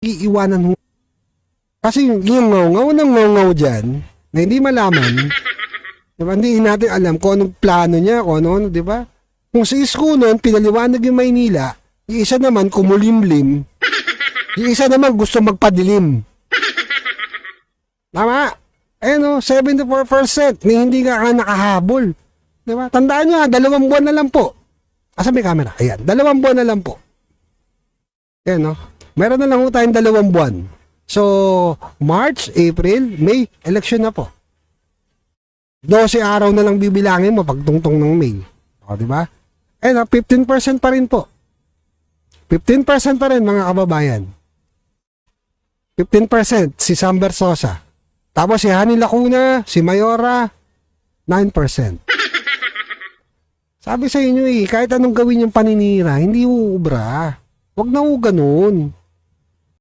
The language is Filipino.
iiwanan ho. Kasi yung ngaw-ngaw ng ngaw-ngaw dyan, na hindi malaman, diba? Hindi natin alam kung anong plano niya, kung ano, diba? Kung sa isko nun, pinaliwanag yung Maynila, yung isa naman kumulimlim, yung isa naman gusto magpadilim. Tama? Ayun o, 74% na hindi ka nakahabol. Diba? Tandaan nyo ha, 2 buwan na lang po. Asa may camera? Ayan, 2 buwan na lang po. Ayan o. Meron na lang po tayong 2 buwan. So, March, April, May, election na po. 12 araw na lang bibilangin mo pagtungtong ng May. O, diba? Ayun o, 15% pa rin po. 15% pa rin mga kababayan. 15% si Sam Bersosa. Tapos si Hani Lacuna, si Mayora, 9%. Sabi sa inyo kahit anong gawin yung paninira, hindi uubra. Huwag na ganun.